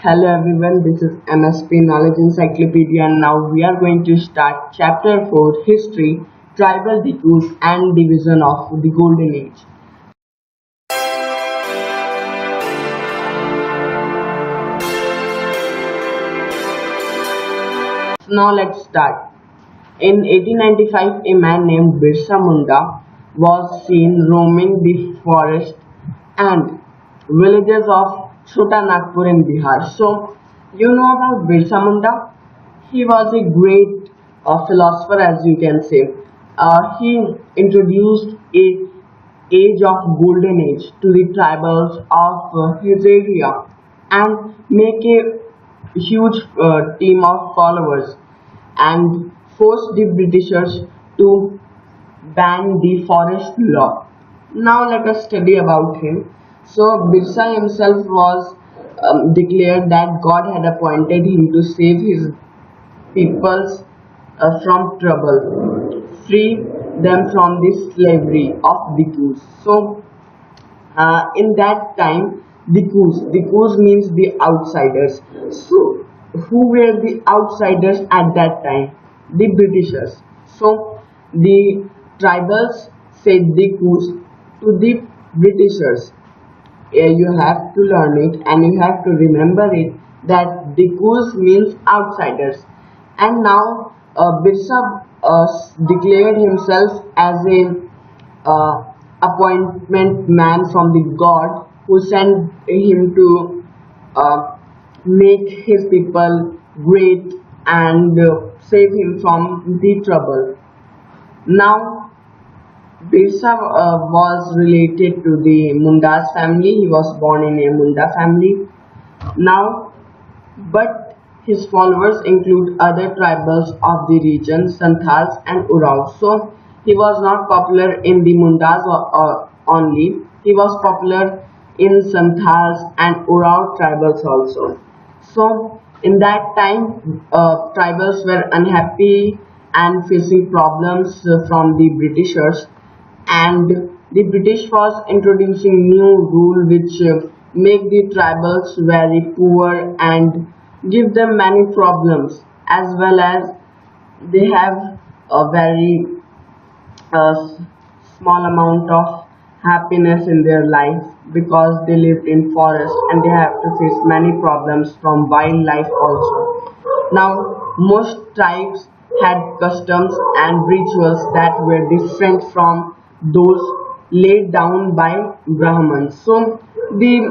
Hello everyone, this is MSP Knowledge Encyclopedia and now we are going to start Chapter 4 History, Tribal Dikus and Division of the Golden Age. So now let's start. In 1895, a man named Birsa Munda was seen roaming the forest and villages of Chottanagpur in Bihar. So, you know about Birsa Munda? He was a great philosopher, as you can say. He introduced a age of golden age to the tribals of his area and make a huge team of followers and forced the Britishers to ban the forest law. Now let us study about him. So Birsa himself was declared that God had appointed him to save his peoples from trouble, free them from the slavery of Dikus. So in that time, Dikus means the outsiders. So who were the outsiders at that time? The Britishers. So the tribals said Dikus to the Britishers. You have to learn it and you have to remember it that Dikus means outsiders. And now Birsa declared himself as a appointment man from the God who sent him to make his people great and save him from the trouble. Now Birsa was related to the Mundas family. He was born in a Munda family. Now, but his followers include other tribals of the region, Santhals and Oraons. So he was not popular in the Mundas only. He was popular in Santhals and Oraon tribals also. So in that time, tribals were unhappy and facing problems from the Britishers. And the British was introducing new rule which make the tribals very poor and give them many problems, as well as they have a very small amount of happiness in their life because they lived in forest and they have to face many problems from wildlife also. Now most tribes had customs and rituals that were different from those laid down by Brahmins. So the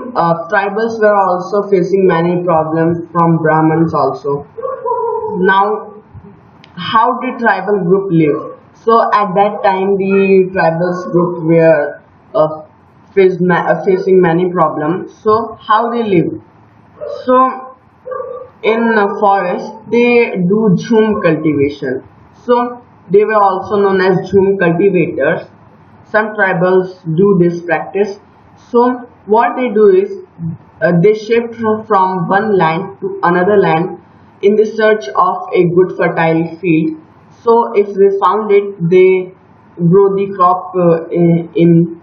tribals were also facing many problems from Brahmins also. Now, how did tribal group live? So at that time, the tribals group were facing many problems. So how they live? So in forest, they do jhum cultivation. So they were also known as jhum cultivators. Some tribals do this practice. So what they do is they shift from one land to another land in the search of a good fertile field. So if they found it, they grow the crop in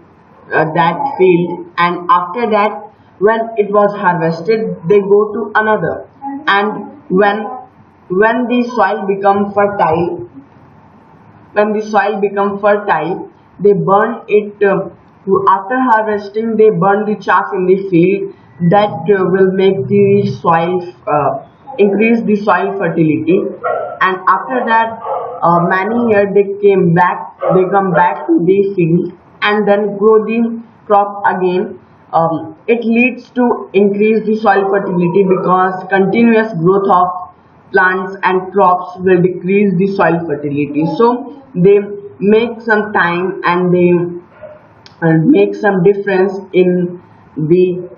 that field, and after that, when it was harvested, they go to another. And when the soil become fertile, they burn it. After harvesting, they burn the chaff in the field. That will make the soil increase the soil fertility. And after that, many years they come back to the field and then grow the crop again. It leads to increase the soil fertility because continuous growth of plants and crops will decrease the soil fertility. So they make some time and they make some difference in the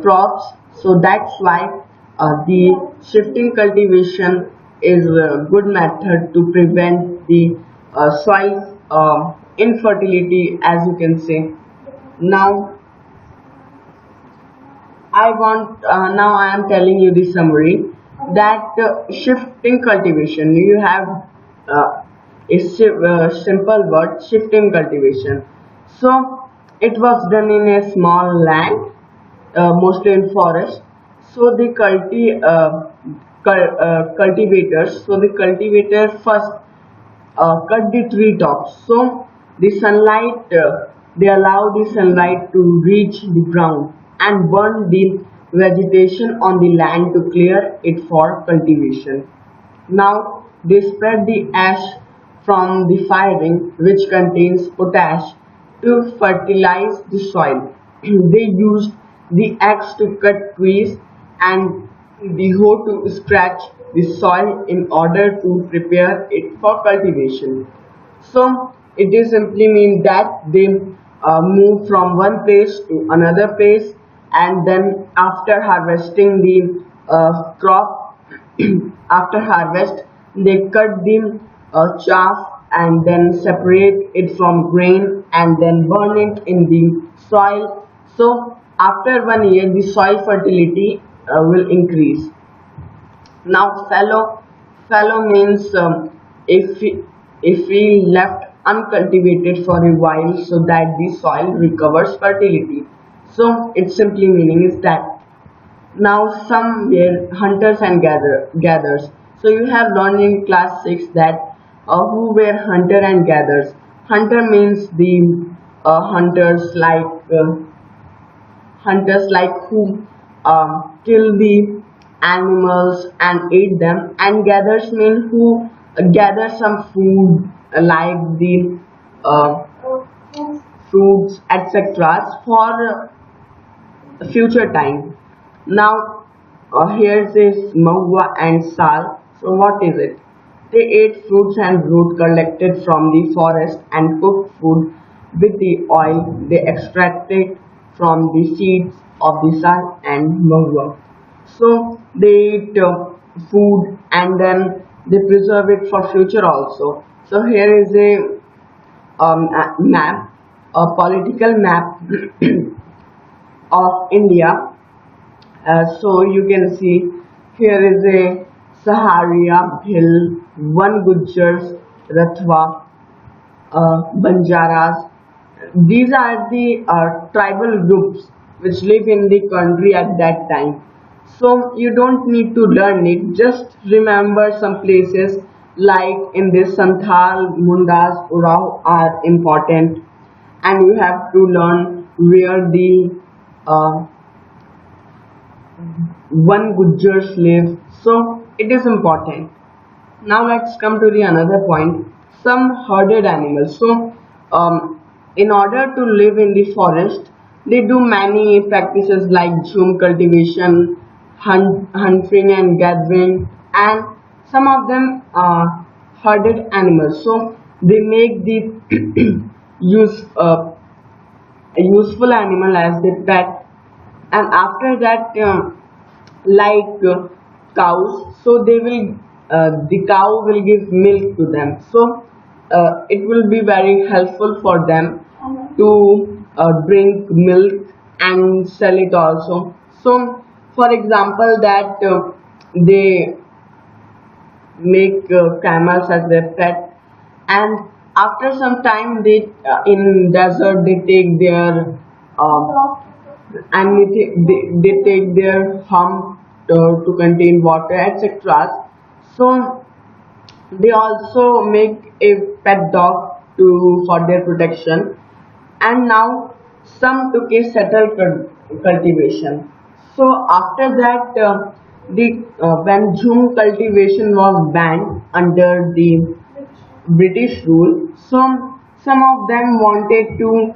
crops. So that's why the shifting cultivation is a good method to prevent the soil infertility, as you can say. Now I am telling you the summary that shifting cultivation, you have simple word, shifting cultivation. So it was done in a small land, mostly in forest. So the cultivators, so the cultivator first cut the tree tops, so the sunlight, they allow the sunlight to reach the ground and burn the vegetation on the land to clear it for cultivation. Now they spread the ash from the firing, which contains potash, to fertilize the soil. They used the axe to cut trees and the hoe to scratch the soil in order to prepare it for cultivation. So it is simply mean that they move from one place to another place, and then after harvesting the crop, after harvest they cut the chaff and then separate it from grain and then burn it in the soil. So after 1 year the soil fertility will increase. Now fallow means if we left uncultivated for a while so that the soil recovers fertility. So its simply meaning is that. Now some were hunters and gatherers. So you have learned in class 6 that who were hunter and gatherers. Hunter means the hunters like who kill the animals and eat them, and gatherers mean who gather some food like the uh, fruits etc for future time. Now here's this mahua and sal. So what is it? They ate fruits and root collected from the forest and cooked food with the oil they extracted from the seeds of the sal and mahua. So they eat food and then they preserve it for future also. So here is a map, a political map of India. So you can see here is a Saharia Hill, one Gujars, Rathwa, Banjaras. These are the tribal groups which live in the country at that time. So you don't need to learn it, just remember some places like in this Santhal, Mundas, Oraon are important, and you have to learn where the uh, one Gujars live. So it is important. Now let's come to the another point. Some herded animals. So in order to live in the forest, they do many practices like jhum cultivation, hunting and gathering, and some of them are herded animals. So they make the use a useful animal as their pet, and after that like cows, so they will the cow will give milk to them, so it will be very helpful for them to drink milk and sell it also. So for example that they make camels as their pet, and after some time they in desert they take their they take their hump to contain water etc. So they also make a pet dog to for their protection, and now some took a settled cultivation. So after that the when jhum cultivation was banned under the British rule, so some of them wanted to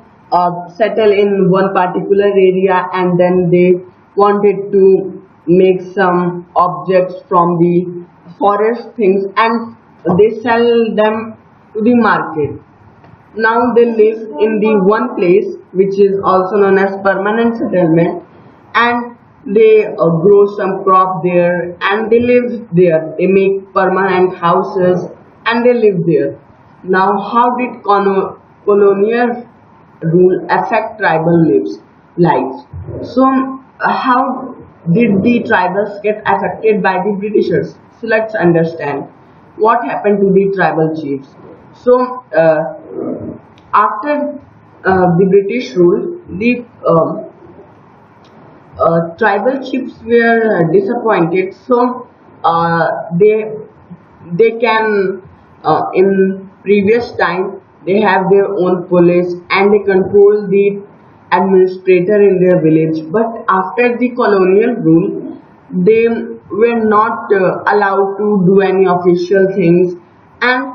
settle in one particular area, and then they wanted to make some objects from the forest things and they sell them to the market. Now they live in the one place which is also known as permanent settlement, and they grow some crop there and they live there. They make permanent houses and they live there. Now how did colonial rule affect tribal lives? So how did the tribals get affected by the Britishers? So let's understand what happened to the tribal chiefs. So after the British rule, the tribal chiefs were disappointed, so uh, they can in previous time they have their own police and they control the administrator in their village, but after the colonial rule they were not allowed to do any official things, and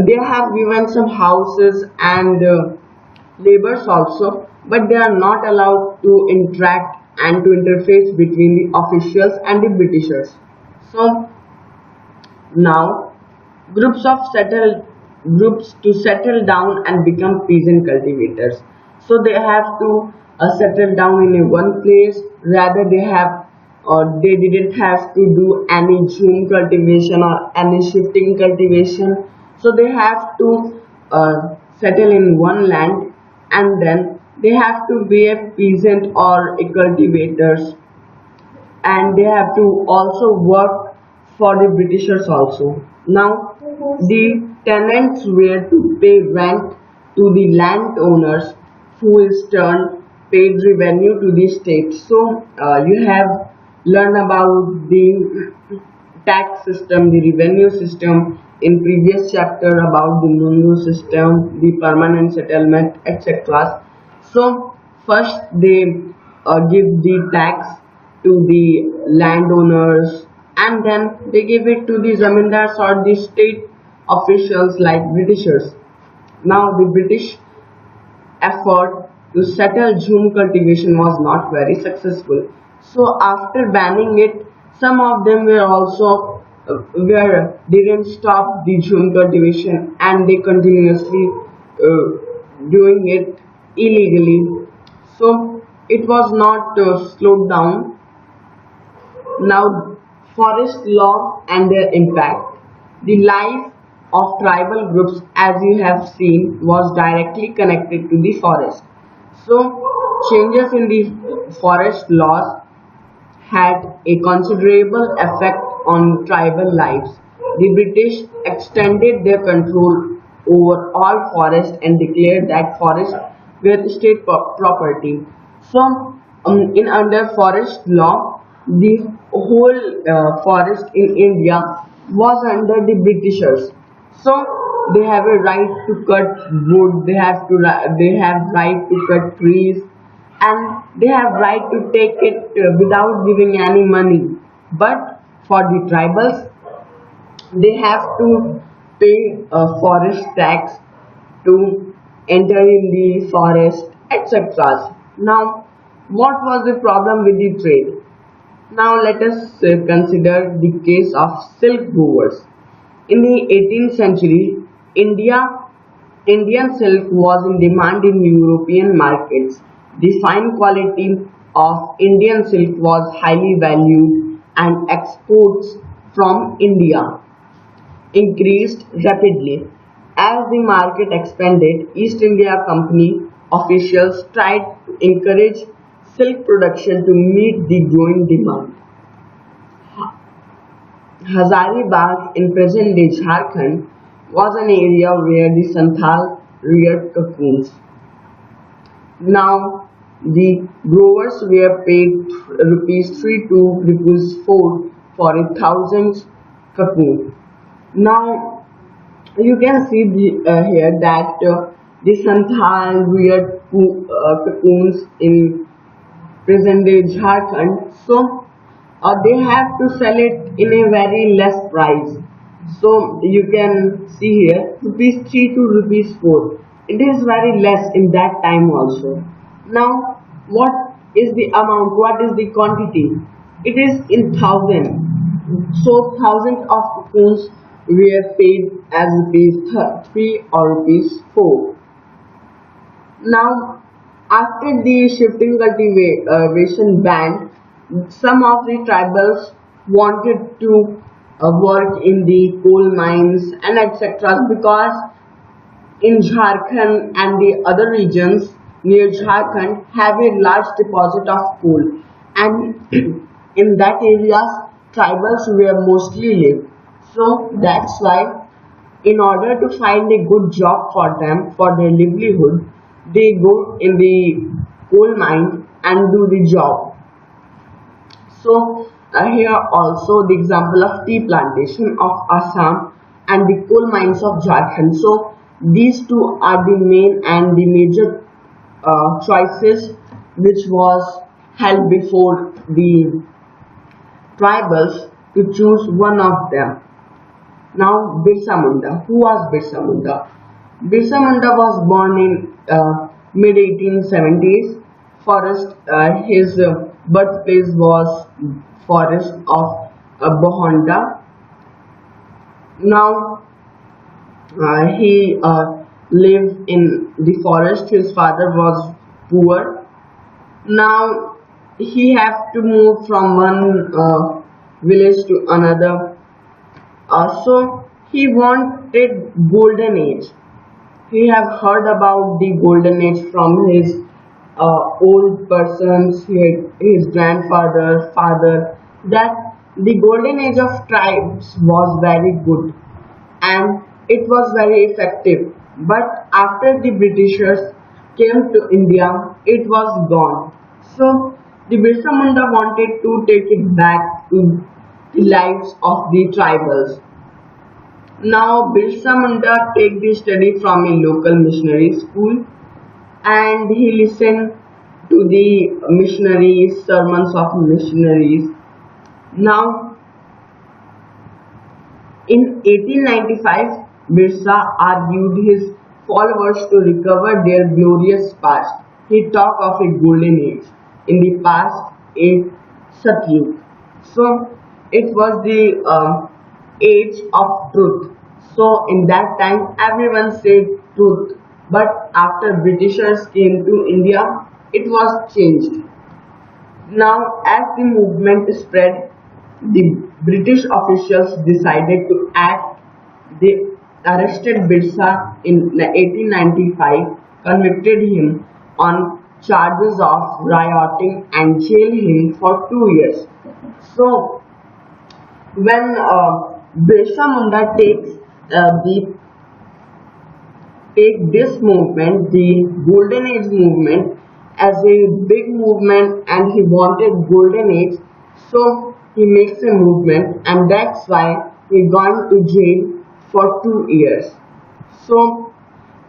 they have given some houses and labors also, but they are not allowed to interact and to interface between the officials and the Britishers. So now groups to settle down and become peasant cultivators. So they have to settle down in a one place, rather they have or they didn't have to do any zoom cultivation or any shifting cultivation, so they have to settle in one land, and then they have to be a peasant or a cultivators, and they have to also work for the Britishers also. Now, the tenants were to pay rent to the landowners, who is turn paid revenue to the state. So, you have learned about the tax system, the revenue system in previous chapter about the Mundu system, the permanent settlement, etc. So first they give the tax to the landowners, and then they give it to the zamindars or the state officials like Britishers. Now the British effort to settle Jhum cultivation was not very successful. So after banning it, some of them were also didn't stop the Jhum cultivation, and they continuously doing it illegally. So it was not slowed down. Now, forest law and their impact. The life of tribal groups, as you have seen, was directly connected to the forest. So, changes in the forest laws had a considerable effect on tribal lives. The British extended their control over all forests and declared that forests were state property. So, in under forest law, the whole forest in India was under the Britishers. So they have a right to cut wood. They have right to cut trees, and they have right to take it without giving any money. But for the tribals, they have to pay a forest tax to enter in the forest, etc. Now, what was the problem with the trade? Now let us consider the case of silk weavers. In the 18th century, Indian silk was in demand in European markets. The fine quality of Indian silk was highly valued, and exports from India increased rapidly. As the market expanded, East India Company officials tried to encourage silk production to meet the growing demand. Hazaribagh in present-day Jharkhand was an area where the Santhal reared cocoons. Now, the growers were paid rupees 3 to rupees 4 for 1,000 cocoon. Now, you can see here that the Santhal reared cocoons in present-day Jharkhand. So, they have to sell it in a very less price. So you can see here rupees 3 to rupees 4. It is very less in that time also. Now what is the amount? What is the quantity? It is in thousand. So thousands of cocoons were paid as rupees 3 or rupees 4. Now after the shifting cultivation ban, some of the tribals wanted to work in the coal mines and etc. because in Jharkhand and the other regions near Jharkhand have a large deposit of coal, and in that areas tribals were mostly live. So that's why in order to find a good job for them for their livelihood, they go in the coal mine and do the job. So here also the example of tea plantation of Assam and the coal mines of Jharkhand. So these two are the main and the major choices which was held before the tribals to choose one of them. Now Birsa Munda. Who was Birsa Munda? Birsa Munda was born in mid 1870s. Forest. His birthplace was forest of Bohonda. Now he lived in the forest. His father was poor. Now he have to move from one village to another. So he wanted golden age. He have heard about the golden age from his old persons, his grandfather, father, that the golden age of tribes was very good and it was very effective. But after the Britishers came to India, it was gone. So the Birsa Munda wanted to take it back to the lives of the tribals. Now Birsa Munda take the study from a local missionary school and he listened to the missionaries, sermons of missionaries. Now in 1895, Birsa argued his followers to recover their glorious past. He talked of a golden age. In the past, a Satyug. So it was the age of truth. So in that time, everyone said truth. But after Britishers came to India, it was changed. Now, as the movement spread, the British officials decided to act. They arrested Birsa in 1895, convicted him on charges of rioting and jailed him for 2 years. So, when Birsa Munda take this movement, the Golden Age movement, as a big movement, and he wanted Golden Age, so he makes a movement, and that's why he gone to jail for 2 years. So,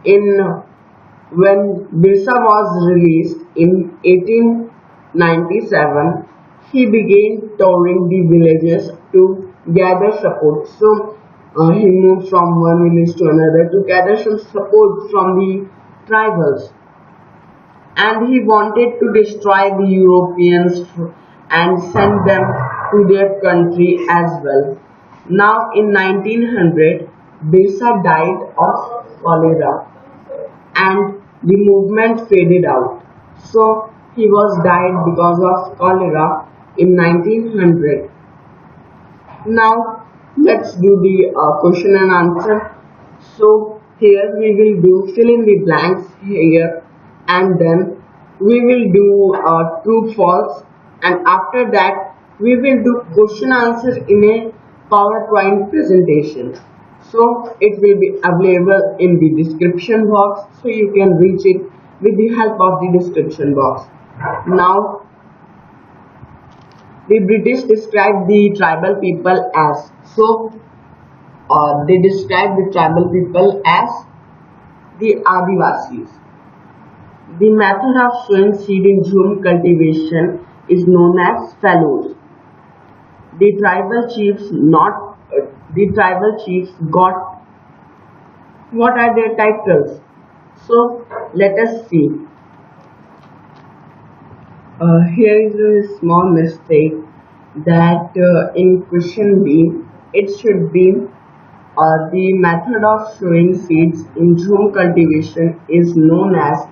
when Birsa was released in 1897, he began touring the villages to gather support. So he moved from one village to another to gather some support from the tribals, and he wanted to destroy the Europeans and send them to their country as well. Now in 1900, Birsa died of cholera and the movement faded out. So he was died because of cholera in 1900. Now let's do the question and answer. So here we will do fill in the blanks here, and then we will do true false, and after that we will do question answer in a PowerPoint presentation. So it will be available in the description box, so you can reach it with the help of the description box. Now the British described the tribal people as, they described the tribal people as the Adivasis. The method of sowing seed in Jhum cultivation is known as fallows. The tribal chiefs got, what are their titles? So let us see. Here is a small mistake, that in question B it should be the method of sowing seeds in Jhum cultivation is known as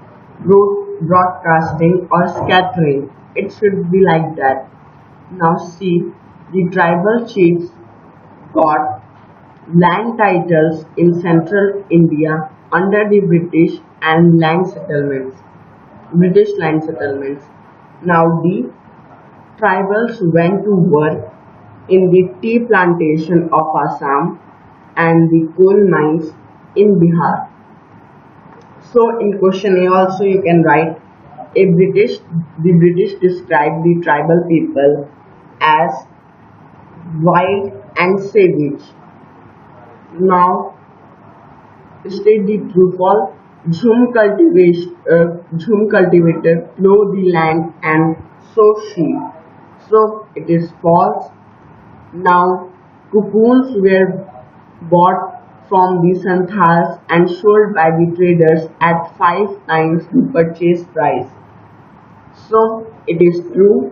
broadcasting or scattering. It should be like that. Now see, the tribal chiefs got land titles in central India under the British land settlements. Now the tribals went to work in the tea plantation of Assam and the coal mines in Bihar. So in question A also you can write the British described the tribal people as wild and savage. Now, state the true false. Jhum cultivator plow the land and sow sheep. So it is false. Now, cocoons were bought from the Santhals and sold by the traders at 5 times the purchase price. So it is true.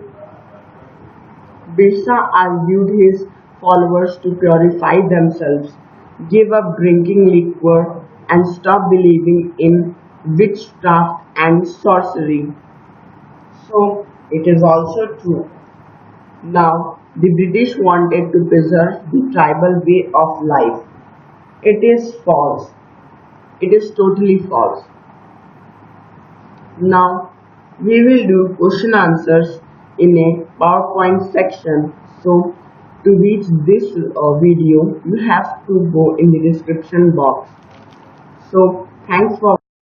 Birsa argued his followers to purify themselves, give up drinking liquor, and stop believing in witchcraft and sorcery. So it is also true. Now, the British wanted to preserve the tribal way of life. It is false. It is totally false. Now, we will do question answers in a PowerPoint section. So, to reach this video, you have to go in the description box. So, thanks for